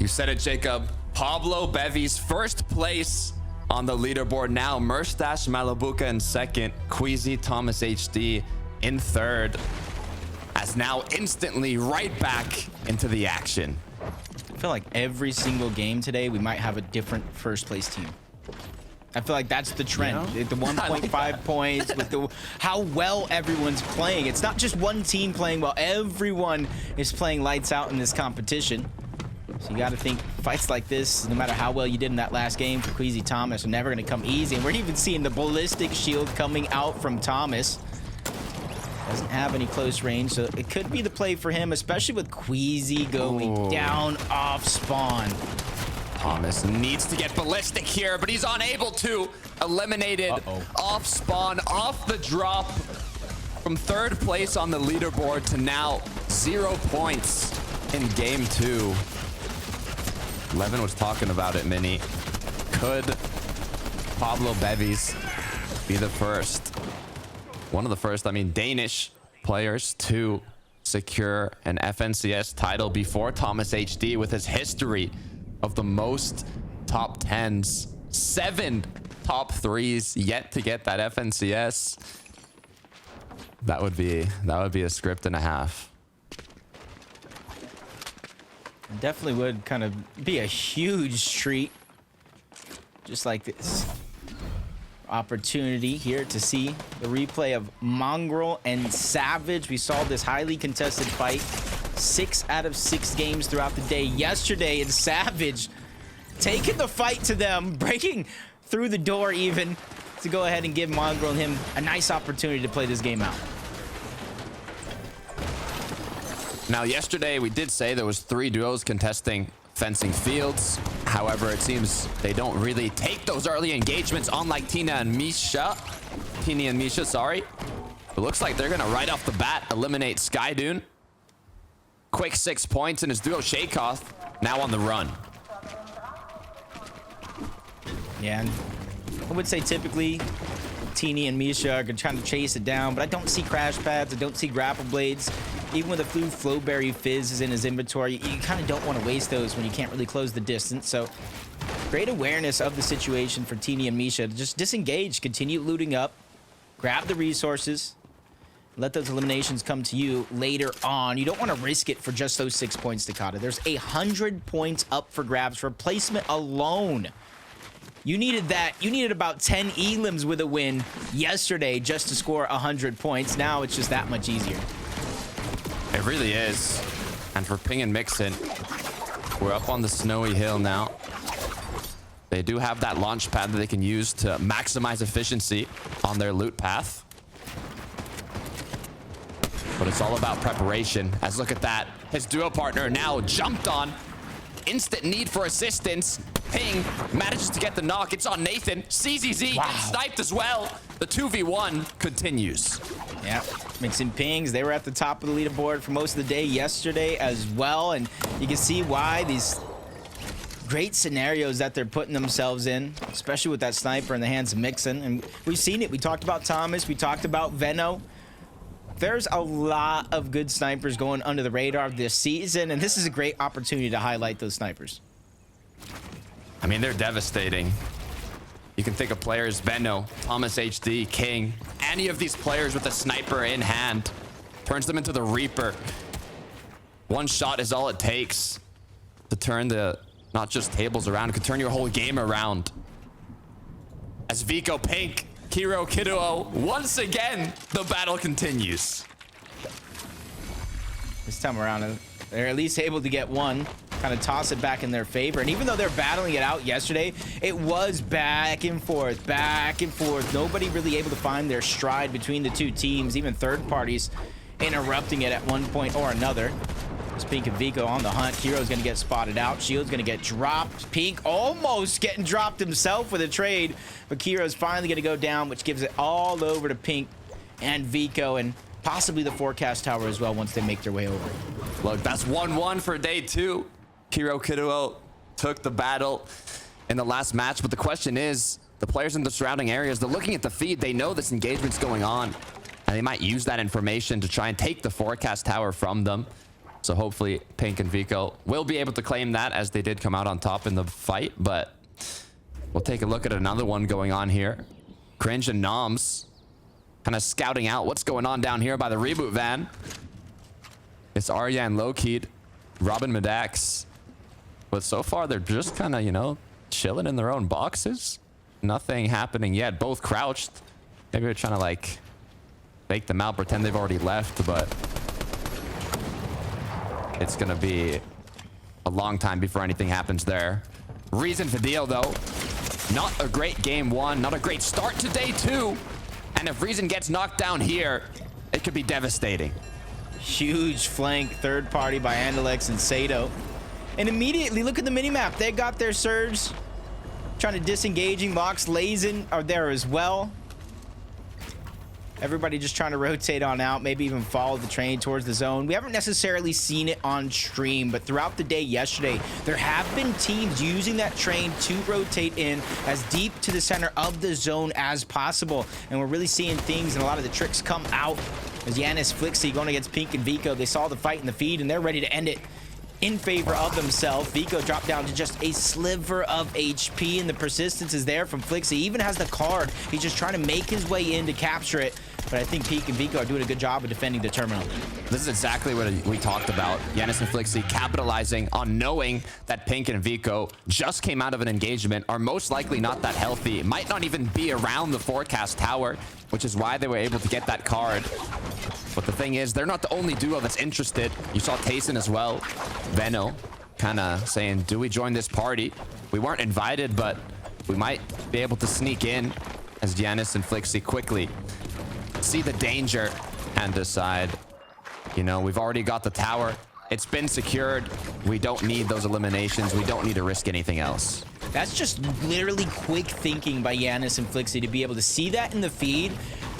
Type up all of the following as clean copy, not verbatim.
You said it, Jacob. Pablo Bevy's first place on the leaderboard now. Merstash Malabuka in second. Queasy Thomas HD in third. As now instantly right back into the action. I feel like every single game today, we might have a different first place team. I feel like that's the trend. You know? The 1.5 points with the how well everyone's playing. It's not just one team playing well. Everyone is playing lights out in this competition. So you got to think fights like this, no matter how well you did in that last game for Queasy Thomas, are never going to come easy. And we're even seeing the ballistic shield coming out from Thomas. Doesn't have any close range, so it could be the play for him, especially with Queasy going down off spawn. Thomas needs to get ballistic here, but he's unable to. Eliminated off spawn, off the drop. From third place on the leaderboard to now 0 points in game 2. Levin was talking about it, Mini. Could Pablo Bevies be the first? One of the first, I mean, Danish players to secure an FNCS title before Thomas HD with his history of the most top 10s, 7 top 3s yet to get that FNCS. That would be a script and a half. Definitely would kind of be a huge treat. Just like this opportunity here to see the replay of Mongrel and Savage. We saw this highly contested fight 6 out of 6 games throughout the day yesterday, and Savage taking the fight to them, breaking through the door even to go ahead and give Mongrel and him a nice opportunity to play this game out. Now, yesterday we did say there was 3 duos contesting fencing fields. However, it seems they don't really take those early engagements, unlike Tina and Misha, sorry. It looks like they're gonna right off the bat eliminate Skydune. Quick 6 points, and his duo Shakoth now on the run. Yeah, and I would say typically Teeny and Misha are trying to chase it down, but I don't see crash pads, I don't see grapple blades. Even with a Flowberry Fizz is in his inventory, you kind of don't want to waste those when you can't really close the distance. So great awareness of the situation for Teeny and Misha to just disengage, continue looting up, grab the resources, let those eliminations come to you later on. You don't want to risk it for just those 6 points, Takata. There's 100 points up for grabs for placement alone. You needed that. You needed about 10 elims with a win yesterday just to score 100 points. Now it's just that much easier. It really is. And for Ping and Mixin, we're up on the snowy hill now. They do have that launch pad that they can use to maximize efficiency on their loot path. But it's all about preparation. As look at that, his duo partner now jumped on. Instant need for assistance. Ping manages to get the knock. It's on Nathan. CZZ gets sniped as well. The 2v1 continues. Yeah, mixing pings. They were at the top of the leaderboard for most of the day yesterday as well. And you can see why these great scenarios that they're putting themselves in, especially with that sniper in the hands of Mixin. And we've seen it. We talked about Thomas. We talked about Veno. There's a lot of good snipers going under the radar this season, and this is a great opportunity to highlight those snipers. I mean, they're devastating. You can think of players, Veno, Thomas HD, King, any of these players with a sniper in hand turns them into the Reaper. One shot is all it takes to turn the, not just tables around, it could turn your whole game around. As Vico, Pink, Kiro, Kiduo, once again, the battle continues. This time around, they're at least able to get one, kind of toss it back in their favor. And even though they're battling it out yesterday, it was back and forth, back and forth. Nobody really able to find their stride between the two teams, even third parties interrupting it at one point or another. It's Pink and Vico on the hunt. Kiro's going to get spotted out. Shield's going to get dropped. Pink almost getting dropped himself with a trade, but Kiro's finally going to go down, which gives it all over to Pink and Vico and possibly the forecast tower as well once they make their way over. Look, that's 1-1 for day 2. Kiro Kiduo took the battle in the last match, but the question is, the players in the surrounding areas, they're looking at the feed. They know this engagement's going on, and they might use that information to try and take the forecast tower from them. So hopefully Pink and Vico will be able to claim that, as they did come out on top in the fight. But we'll take a look at another one going on here. Cringe and Noms kind of scouting out what's going on down here by the reboot van. It's Arya and Low-Keyed, Robin Madax. But so far, they're just kind of, you know, chilling in their own boxes. Nothing happening yet. Both crouched. Maybe they're trying to, like, fake them out, pretend they've already left, but it's going to be a long time before anything happens there. Rezon Vadeal, though, not a great game one, not a great start to day two. And if Rezon gets knocked down here, it could be devastating. Huge flank third party by Andalex and Sato. And immediately, look at the minimap. They got their Surge. Trying to disengaging. Mox, Lazen are there as well. Everybody just trying to rotate on out, maybe even follow the train towards the zone. We haven't necessarily seen it on stream, but throughout the day yesterday, there have been teams using that train to rotate in as deep to the center of the zone as possible. And we're really seeing things and a lot of the tricks come out. As Yanis Flixie going against Pink and Vico, they saw the fight in the feed and they're ready to end it in favor of themselves. Vico dropped down to just a sliver of HP, and the persistence is there from Flixie. He even has the card. He's just trying to make his way in to capture it. But I think Pink and Vico are doing a good job of defending the terminal. This is exactly what we talked about. Yanis and Flixie capitalizing on knowing that Pink and Vico just came out of an engagement, are most likely not that healthy, might not even be around the forecast tower, which is why they were able to get that card. But the thing is, they're not the only duo that's interested. You saw Tayson as well. Veno kind of saying, do we join this party? We weren't invited, but we might be able to sneak in, as Yanis and Flixie quickly see the danger and decide, you know, we've already got the tower. It's been secured. We don't need those eliminations. We don't need to risk anything else. That's just literally quick thinking by Yanis and Flixie to be able to see that in the feed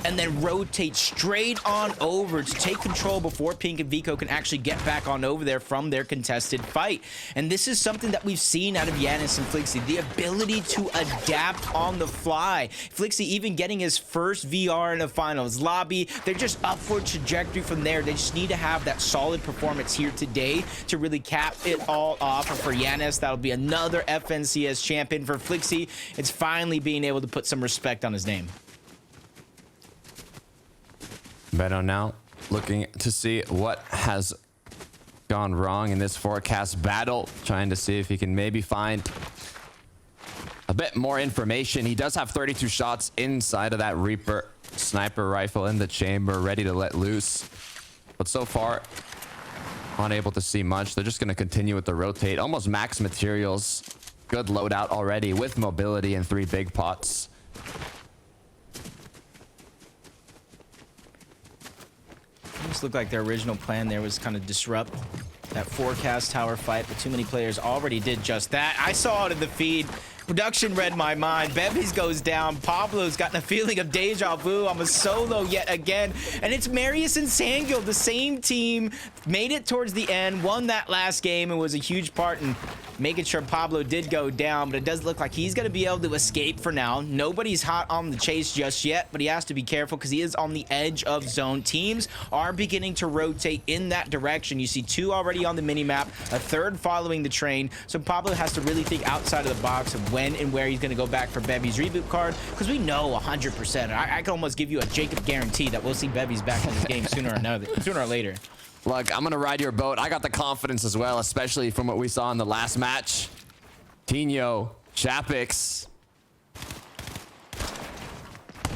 and then rotate straight on over to take control before Pink and Vico can actually get back on over there from their contested fight. And this is something that we've seen out of Yanis and Flixie, the ability to adapt on the fly. Flixie even getting his first VR in a finals lobby. They're just upward trajectory from there. They just need to have that solid performance here today to really cap it all off. And for Yanis, that'll be another FNCS champion. For Flixie, it's finally being able to put some respect on his name. Beto now looking to see what has gone wrong in this forecast battle, trying to see if he can maybe find a bit more information. He does have 32 shots inside of that Reaper sniper rifle in the chamber, ready to let loose. But so far, unable to see much. They're just going to continue with the rotate. Almost max materials. Good loadout already with mobility and 3 big pots. Just looked like their original plan there was kind of disrupt that forecast tower fight, but too many players already did just that. I saw it in the feed. Production read my mind. Bevis goes down. Pablo's gotten a feeling of deja vu. I'm a solo yet again. And it's Marius and Sangil, the same team, made it towards the end, won that last game, and was a huge part in making sure Pablo did go down. But it does look like he's going to be able to escape for now. Nobody's hot on the chase just yet, but he has to be careful because he is on the edge of zone. Teams are beginning to rotate in that direction. You see 2 already on the minimap, a 3rd following the train. So Pablo has to really think outside of the box of when and where he's going to go back for Bevy's reboot card, because we know 100%. I can almost give you a Jacob guarantee that we'll see Bevy's back in this game sooner or later. Look, I'm going to ride your boat. I got the confidence as well, especially from what we saw in the last match. Tino, Chapix.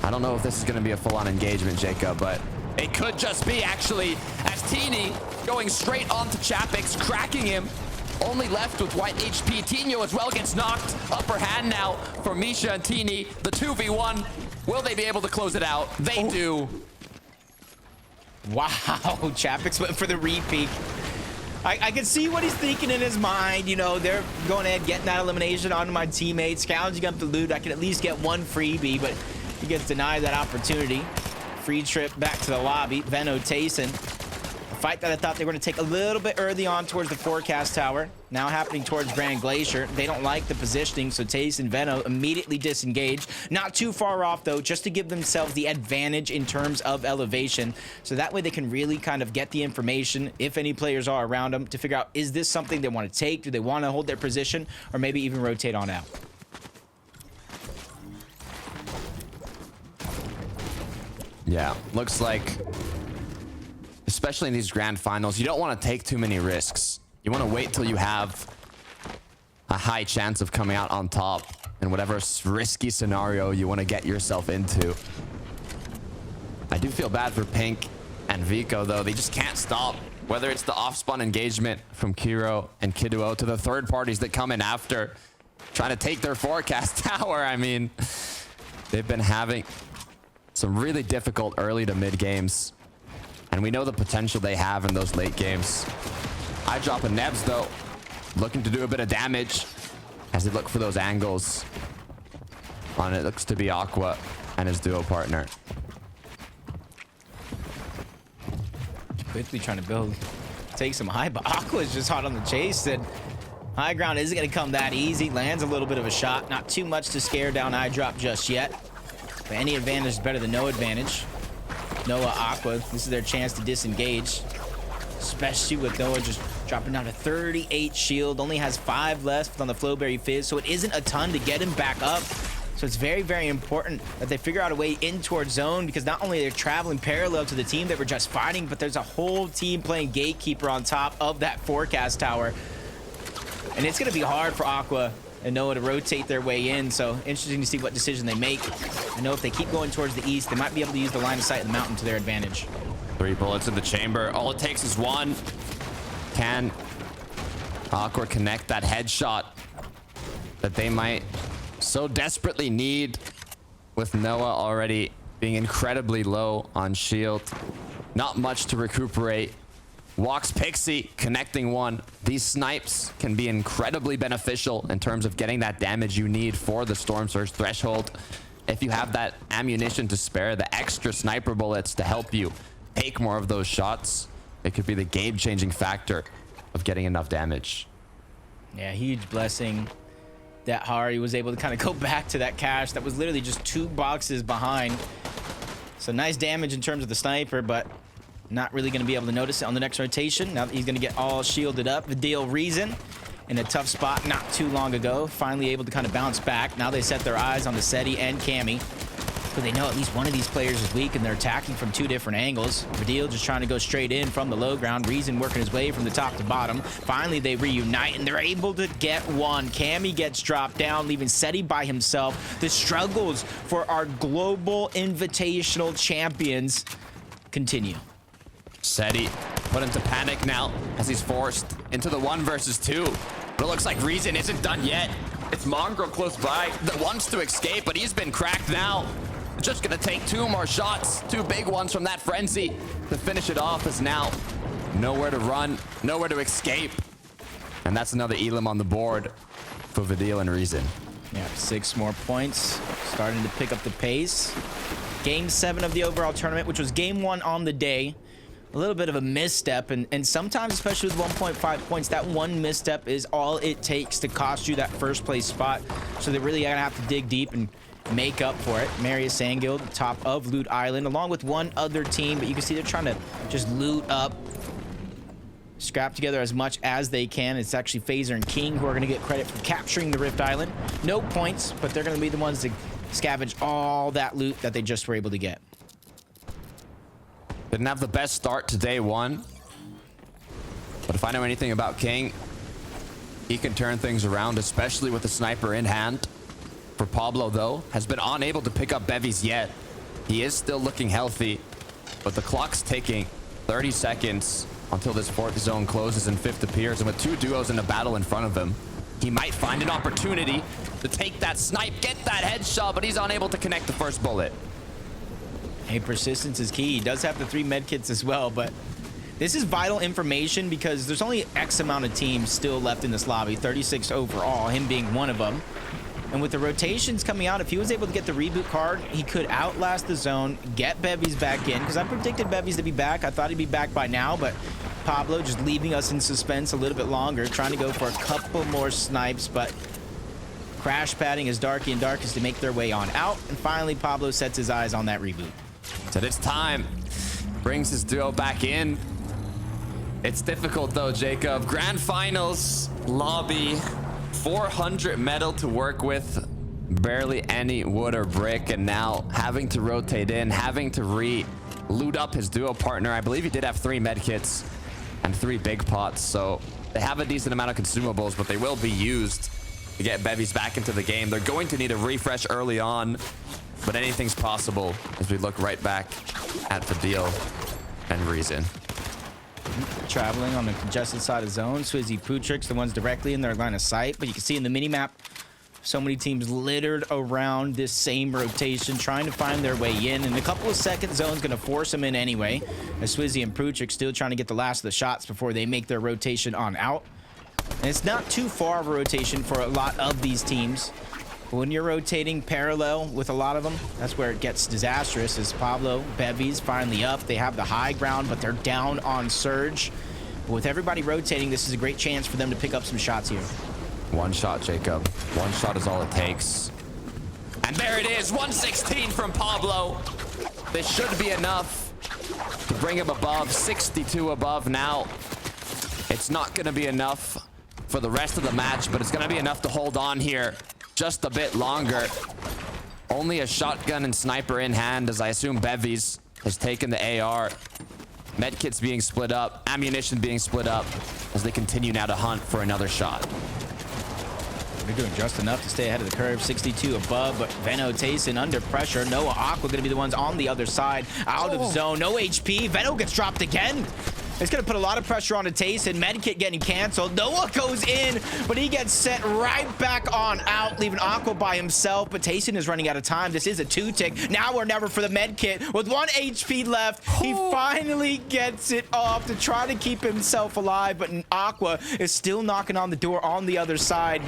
I don't know if this is going to be a full-on engagement, Jacob, but it could just be, actually, as Teeny going straight onto Chapix, cracking him. Only left with white HP. Tino as well gets knocked. Upper hand now for Misha and Teeny. The 2v1. Will they be able to close it out? They do. Wow, Chapix went for the repeat. I can see what he's thinking in his mind. You know, they're going ahead, getting that elimination onto my teammates, scrounging up the loot. I can at least get 1 freebie, but he gets denied that opportunity. Free trip back to the lobby. Veno Tayson. fight that I thought they were going to take a little bit early on towards the forecast tower, now happening towards Grand Glacier. They don't like the positioning, so Taste and Veno immediately disengage. Not too far off, though, just to give themselves the advantage in terms of elevation. So that way they can really kind of get the information, if any players are around them, to figure out, is this something they want to take? Do they want to hold their position? Or maybe even rotate on out? Yeah, looks like, especially in these grand finals, you don't want to take too many risks. You want to wait till you have a high chance of coming out on top in whatever risky scenario you want to get yourself into. I do feel bad for Pink and Vico, though. They just can't stop. Whether it's the off-spawn engagement from Kiro and Kiduo to the third parties that come in after, trying to take their forecast tower. I mean, they've been having some really difficult early to mid games, and we know the potential they have in those late games. I drop a Nebs, though, looking to do a bit of damage as they look for those angles on it. Looks to be Aqua and his duo partner. Quickly trying to take some high, but Aqua is just hot on the chase, and high ground isn't going to come that easy. Lands a little bit of a shot, not too much to scare down eye drop just yet. But any advantage is better than no advantage. Noah, Aqua, this is their chance to disengage. Especially with Noah just dropping down to 38 shield. Only has 5 left on the Flowberry Fizz, so it isn't a ton to get him back up. So it's very, very important that they figure out a way in towards zone, because not only they're traveling parallel to the team that we're just fighting, but there's a whole team playing gatekeeper on top of that forecast tower. And it's going to be hard for Aqua and Noah to rotate their way in, so interesting to see what decision they make. I know if they keep going towards the east, they might be able to use the line of sight of the mountain to their advantage. 3 bullets in the chamber. All it takes is 1. Can Aqua connect that headshot that they might so desperately need, with Noah already being incredibly low on shield? Not much to recuperate. Walks Pixie, connecting 1. These snipes can be incredibly beneficial in terms of getting that damage you need for the Storm Surge threshold. If you have that ammunition to spare, the extra sniper bullets to help you take more of those shots, it could be the game-changing factor of getting enough damage. Yeah, huge blessing that Hari was able to kind of go back to that cache that was literally just 2 boxes behind. So nice damage in terms of the sniper, but not really going to be able to notice it on the next rotation. Now that he's going to get all shielded up. Vadeal Rezon in a tough spot not too long ago. Finally able to kind of bounce back. Now they set their eyes on the Seti and Cammy. But they know at least one of these players is weak, and they're attacking from 2 different angles. Vadeal just trying to go straight in from the low ground. Rezon working his way from the top to bottom. Finally, they reunite, and they're able to get 1. Cammy gets dropped down, leaving Seti by himself. The struggles for our global invitational champions continue. Seti put into panic now as he's forced into the 1 versus 2. But it looks like Rezon isn't done yet. It's Mongrel close by that wants to escape, but he's been cracked now. Just gonna take 2 more shots, 2 big ones from that frenzy to finish it off, as now nowhere to run, nowhere to escape. And that's another Elim on the board for Vadeal and Rezon. Yeah, 6 more points, starting to pick up the pace. Game 7 of the overall tournament, which was game 1 on the day. A little bit of a misstep, and sometimes, especially with 1.5 points, that 1 misstep is all it takes to cost you that first place spot. So they're really gonna have to dig deep and make up for it. Marius Sandguild, top of Loot Island, along with 1 other team, but you can see they're trying to just loot up, scrap together as much as they can. It's actually Phaser and King who are gonna get credit for capturing the Rift Island. No points, but they're gonna be the ones to scavenge all that loot that they just were able to get. Didn't have the best start to day 1. But if I know anything about King, he can turn things around, especially with the sniper in hand. For Pablo, though, has been unable to pick up bevies yet. He is still looking healthy, but the clock's ticking. 30 seconds until this 4th zone closes and 5th appears. And with 2 duos in a battle in front of him, he might find an opportunity to take that snipe, get that headshot, but he's unable to connect the first bullet. Hey, persistence is key. He does have the 3 medkits as well, but this is vital information because there's only X amount of teams still left in this lobby, 36 overall, him being one of them. And with the rotations coming out, if he was able to get the reboot card, he could outlast the zone, get Bevies back in. Because I predicted Bevies to be back. I thought he'd be back by now, but Pablo just leaving us in suspense a little bit longer, trying to go for a couple more snipes, but crash padding as Darky and Darkest to make their way on out. And finally, Pablo sets his eyes on that reboot. So it's time. Brings his duo back in. It's difficult though, Jacob. Grand Finals, lobby, 400 metal to work with, barely any wood or brick, and now having to rotate in, having to loot up his duo partner. I believe he did have 3 med kits and 3 big pots, so they have a decent amount of consumables, but they will be used to get Bevies back into the game. They're going to need a refresh early on, but anything's possible as we look right back at Vadeal and Rezon. Traveling on the congested side of zone. Swizzy, Putrix, the ones directly in their line of sight. But you can see in the minimap, so many teams littered around this same rotation, trying to find their way in. In a couple of seconds, zone's going to force them in anyway. As Swizzy and Putrix still trying to get the last of the shots before they make their rotation on out. And it's not too far of a rotation for a lot of these teams. But when you're rotating parallel with a lot of them, that's where it gets disastrous. As Pablo, Bevies finally up. They have the high ground, but they're down on Surge. But with everybody rotating, this is a great chance for them to pick up some shots here. One shot, Jacob. One shot is all it takes. And there it is, 116 from Pablo. This should be enough to bring him above, 62 above now. It's not going to be enough for the rest of the match, but it's going to be enough to hold on here just a bit longer. Only a shotgun and sniper in hand, as I assume Bevies has taken the AR. Medkits being split up, ammunition being split up, as they continue now to hunt for another shot. They're doing just enough to stay ahead of the curve. 62 above, but Veno, Tayson under pressure. Noah, Aqua going to be the ones on the other side. Out of zone, no HP. Veno gets dropped again. It's going to put a lot of pressure on Tayson. Medkit getting canceled. Noah goes in, but he gets sent right back on out, leaving Aqua by himself. But Tayson is running out of time. This is a 2-tick. Now or never for the Medkit. With 1 HP left, he finally gets it off to try to keep himself alive. But Aqua is still knocking on the door on the other side.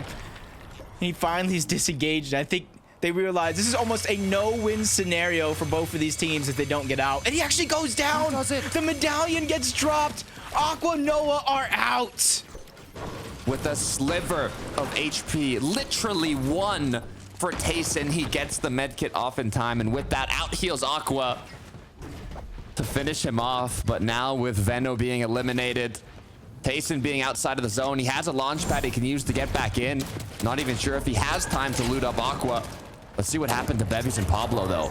He finally is disengaged. I think they realize this is almost a no-win scenario for both of these teams if they don't get out. And he actually goes down. The medallion gets dropped. Aqua, Noah are out. With a sliver of HP, literally 1 for Tayson. He gets the medkit off in time, and with that, out heals Aqua to finish him off. But now with Veno being eliminated, Tayson being outside of the zone, he has a launch pad he can use to get back in. Not even sure if he has time to loot up Aqua. Let's see what happened to Bevies and Pablo, though.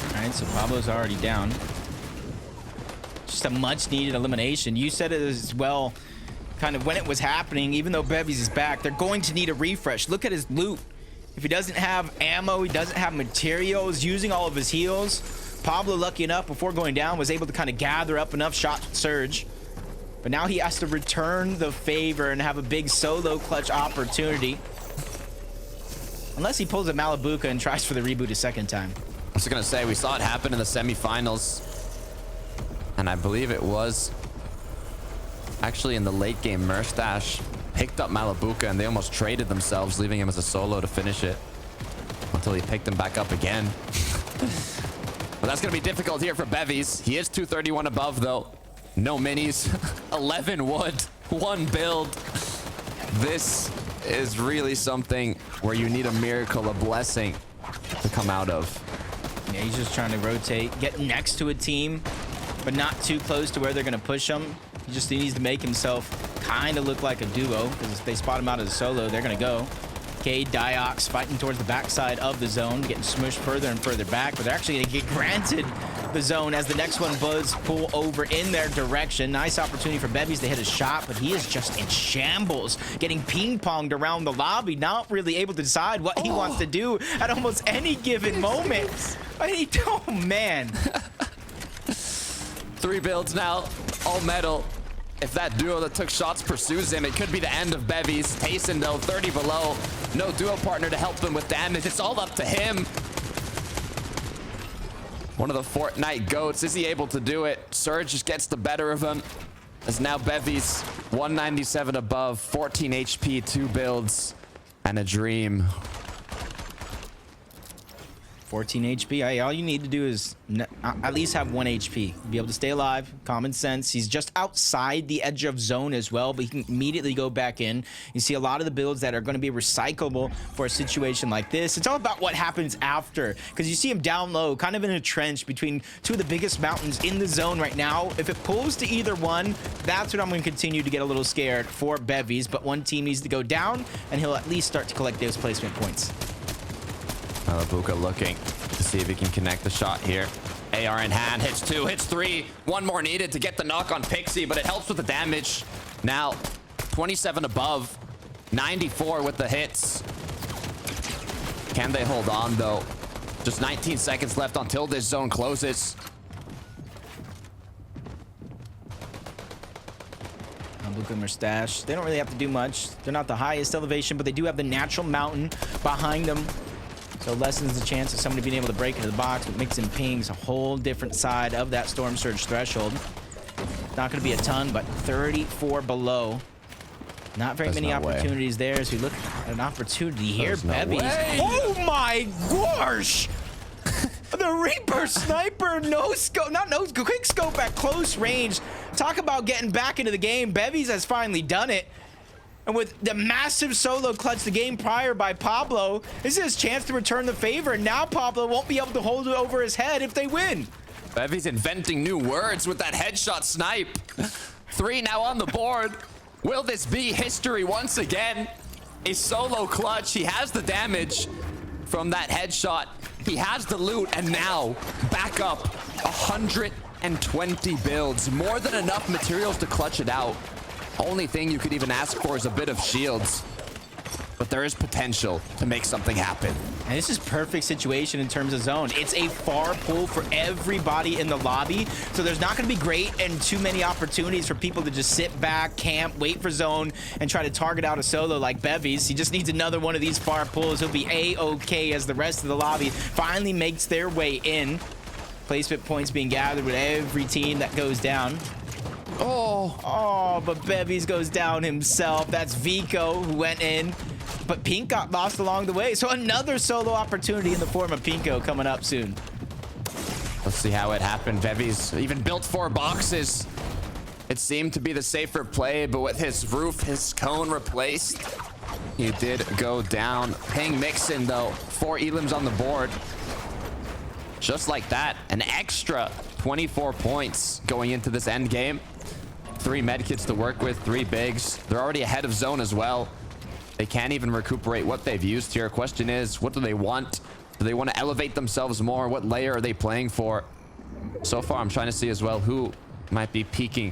All right, so Pablo's already down. Just a much-needed elimination. You said it as well, kind of when it was happening, even though Bevies is back, they're going to need a refresh. Look at his loot. If he doesn't have ammo, he doesn't have materials, using all of his heals. Pablo, lucky enough, before going down, was able to kind of gather up enough shot Surge. But now he has to return the favor and have a big solo clutch opportunity. Unless he pulls a Malibuka and tries for the reboot a second time. I was gonna say, we saw it happen in the semifinals. And I believe it was actually in the late game, Murstache picked up Malibuka and they almost traded themselves, leaving him as a solo to finish it. Until he picked him back up again. But that's gonna be difficult here for Bevies. He is 231 above though. No minis, 11 wood, 1 build. This is really something where you need a miracle, a blessing to come out of. Yeah, he's just trying to rotate, get next to a team, but not too close to where they're going to push him. He needs to make himself kind of look like a duo, because if they spot him out as a solo, they're going to go. Cade, Diox fighting towards the backside of the zone, getting smushed further and further back, but they're actually going to get granted the zone as the next one Buzz pull over in their direction. Nice opportunity for Bevies to hit a shot, but he is just in shambles, getting ping-ponged around the lobby, not really able to decide what he wants to do at almost any given moment. I mean, oh man. 3 builds now, all metal. If that duo that took shots pursues him, it could be the end of Bevies. Tayson, though, 30 below. No duo partner to help him with damage. It's all up to him. One of the Fortnite goats. Is he able to do it? Surge just gets the better of him. As now Bevies, 197 above, 14 HP, 2 builds. And a dream. 14 HP. Hey, all you need to do is at least have 1 HP. Be able to stay alive. Common sense. He's just outside the edge of zone as well, but he can immediately go back in. You see a lot of the builds that are going to be recyclable for a situation like this. It's all about what happens after, because you see him down low, kind of in a trench between two of the biggest mountains in the zone right now. If it pulls to either one, that's when I'm going to continue to get a little scared for Bevies, but one team needs to go down, and he'll at least start to collect those placement points. Malabuka looking to see if he can connect the shot here. AR in hand, hits 2, hits 3. One more needed to get the knock on Pixie, but it helps with the damage. Now, 27 above, 94 with the hits. Can they hold on, though? Just 19 seconds left until this zone closes. Malabuka and Mustache, they don't really have to do much. They're not the highest elevation, but they do have the natural mountain behind them. So lessens the chance of somebody being able to break into the box, but Mixon pings a whole different side of that Storm Surge threshold. Not going to be a ton, but 34 below. Not very many opportunities there as we look at an opportunity here. Bevies. Oh my gosh! The Reaper Sniper no scope, not no quick scope at close range. Talk about getting back into the game. Bevies has finally done it. And with the massive solo clutch the game prior by Pablo, this is his chance to return the favor. And now Pablo won't be able to hold it over his head if they win. Bevy's inventing new words with that headshot snipe. 3 now on the board. Will this be history once again? A solo clutch. He has the damage from that headshot. He has the loot, and now back up 120 builds. More than enough materials to clutch it out. Only thing you could even ask for is a bit of shields. But there is potential to make something happen. And this is perfect situation in terms of zone. It's a far pull for everybody in the lobby. So there's not going to be great and too many opportunities for people to just sit back, camp, wait for zone, and try to target out a solo like Bevies. He just needs another one of these far pulls. He'll be A-okay as the rest of the lobby finally makes their way in. Placement points being gathered with every team that goes down. Oh, but Bevies goes down himself. That's Vico who went in, but Pink got lost along the way. So another solo opportunity in the form of Pinko coming up soon. Let's see how it happened. Bevies even built 4 boxes. It seemed to be the safer play, but with his roof, his cone replaced, he did go down. Ping Mixon, though, 4 elims on the board. Just like that, an extra 24 points going into this end game. 3 medkits to work with, 3 bigs. They're already ahead of zone as well. They can't even recuperate what they've used here. Question is, what do they want? Do they want to elevate themselves more? What layer are they playing for? So far, I'm trying to see as well who might be peaking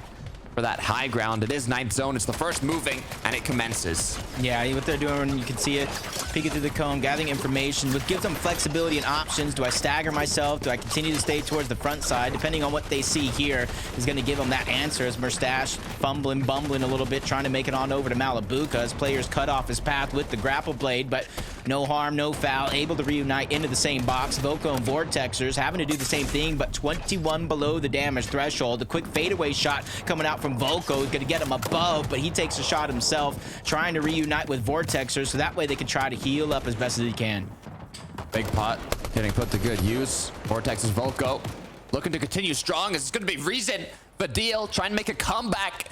for that high ground. It is 9th zone. It's the first moving, and it commences. Yeah, what they're doing, you can see it. Peeking through the cone, gathering information, which gives them flexibility and options. Do I stagger myself? Do I continue to stay towards the front side? Depending on what they see here is going to give them that answer. As Mustache fumbling, bumbling a little bit, trying to make it on over to Malabuka as players cut off his path with the grapple blade, but no harm, no foul, able to reunite into the same box. Voco and Vortexers having to do the same thing, but 21 below the damage threshold. The quick fadeaway shot coming out from Voco is going to get him above, but he takes a shot himself, trying to reunite with Vortexers, so that way they can try to heal up as best as he can. Big pot getting put to good use. Vortex's Voco looking to continue strong. It's going to be Rezon. Vadeal trying to make a comeback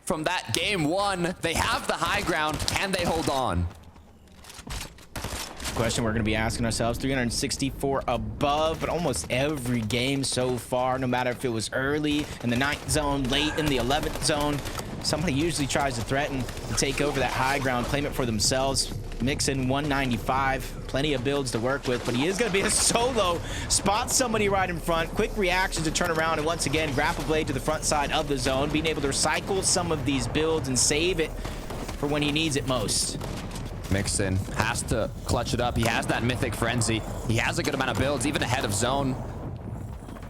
from that game 1. They have the high ground. Can they hold on? Question we're going to be asking ourselves. 364 above, but almost every game so far, no matter if it was early in the 9th zone, late in the 11th zone, somebody usually tries to threaten to take over that high ground, claim it for themselves. Mixin 195, plenty of builds to work with, but he is going to be a solo. Spots somebody right in front, quick reaction to turn around, and once again, grapple blade to the front side of the zone, being able to recycle some of these builds and save it for when he needs it most. Mixon has to clutch it up. He has that mythic frenzy. He has a good amount of builds, even ahead of zone.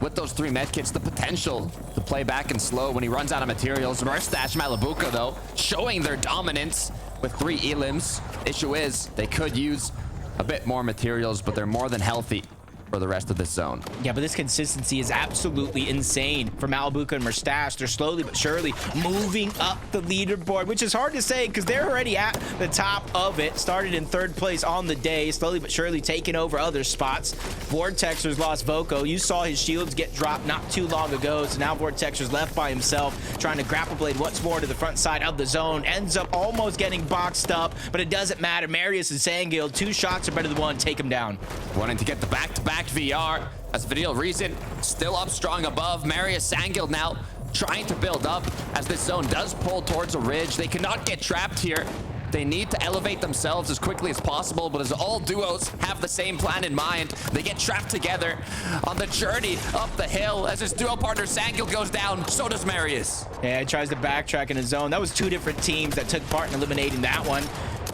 With those 3 medkits, the potential to play back and slow when he runs out of materials. Mustache, Malabuka, though, showing their dominance with 3 elims. Issue is, they could use a bit more materials, but they're more than healthy. for the rest of this zone. Yeah, but this consistency is absolutely insane for Malibuca and Mustache. They're slowly but surely moving up the leaderboard, which is hard to say because they're already at the top of it. Started in 3rd place on the day, slowly but surely taking over other spots. Vortexer's lost Voco. You saw his shields get dropped not too long ago, so now Vortexer's left by himself, trying to grapple blade once more to the front side of the zone. Ends up almost getting boxed up, but it doesn't matter. Marius and Sangil, 2 shots are better than 1. Take him down. Wanting to get the back-to-back VR as Vadeal Rezon still up strong above. Marius Sangil now trying to build up as this zone does pull towards a ridge. They cannot get trapped here. They need to elevate themselves as quickly as possible, but as all duos have the same plan in mind, they get trapped together on the journey up the hill. As his duo partner Sangil goes down, so does Marius. Yeah, he tries to backtrack in his zone. That was 2 different teams that took part in eliminating that one.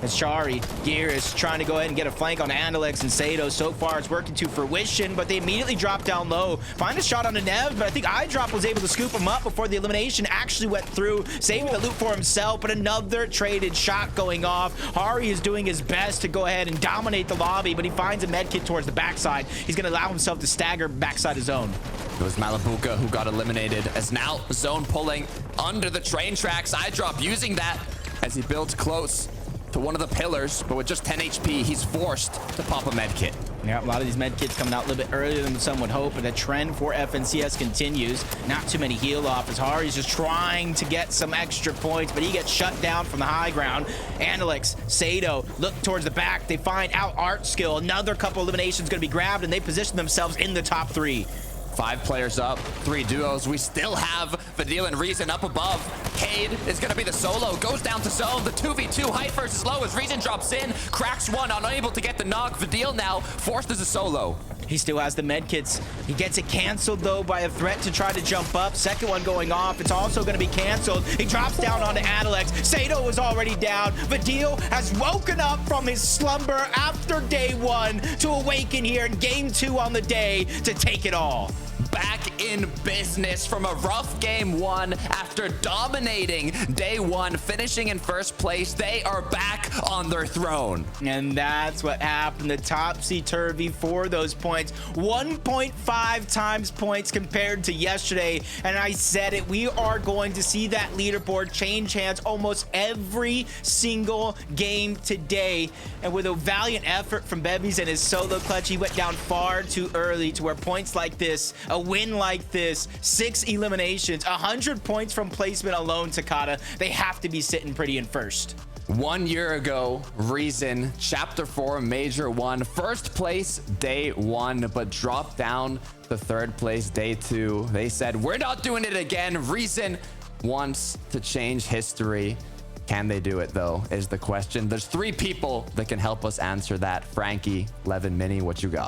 As Shari, Gear is trying to go ahead and get a flank on Andalex and Sato. So far, it's working to fruition, but they immediately drop down low. Find a shot on the Nev, but I think iDrop was able to scoop him up before the elimination actually went through, saving the loot for himself, but another traded shot going off. Hari is doing his best to go ahead and dominate the lobby, but he finds a medkit towards the backside. He's going to allow himself to stagger backside his zone. It was Malibuca who got eliminated, as now zone pulling under the train tracks. iDrop using that as he builds close to one of the pillars, but with just 10 HP, he's forced to pop a med kit. Yeah, a lot of these med kits coming out a little bit earlier than some would hope, but the trend for FNCS continues. Not too many heal off as Hari's just trying to get some extra points, but he gets shut down from the high ground. Andalex, Sato look towards the back. They find out Art Skill. Another couple eliminations going to be grabbed, and they position themselves in the top 3. 5 players up, 3 duos. We still have Vadeal and Rezon up above. Cade is going to be the solo. Goes down to zone. The 2v2 height versus low as Rezon drops in. Cracks 1, unable to get the knock. Vadeal now forced as a solo. He still has the medkits. He gets it canceled, though, by a threat to try to jump up. Second one going off. It's also going to be canceled. He drops down onto Andalex. Sato was already down. Vadeal has woken up from his slumber after day 1 to awaken here in game 2 on the day to take it all. Back in business from a rough game 1 after dominating day 1, finishing in 1st place. They are back on their throne. And that's what happened. The topsy-turvy for those points. 1.5 times points compared to yesterday. And I said it, we are going to see that leaderboard change hands almost every single game today. And with a valiant effort from Bebies and his solo clutch, he went down far too early to where points like this, a win like this, 6 eliminations, 100 points from placement alone, Takata, they have to be sitting pretty in 1st. 1 year ago, Rezon, Chapter 4, Major 1, 1st place, day 1, but dropped down to 3rd place, day 2. They said, we're not doing it again. Rezon wants to change history. Can they do it, though, is the question. There's 3 people that can help us answer that. Frankie, Levin, Mini, what you got?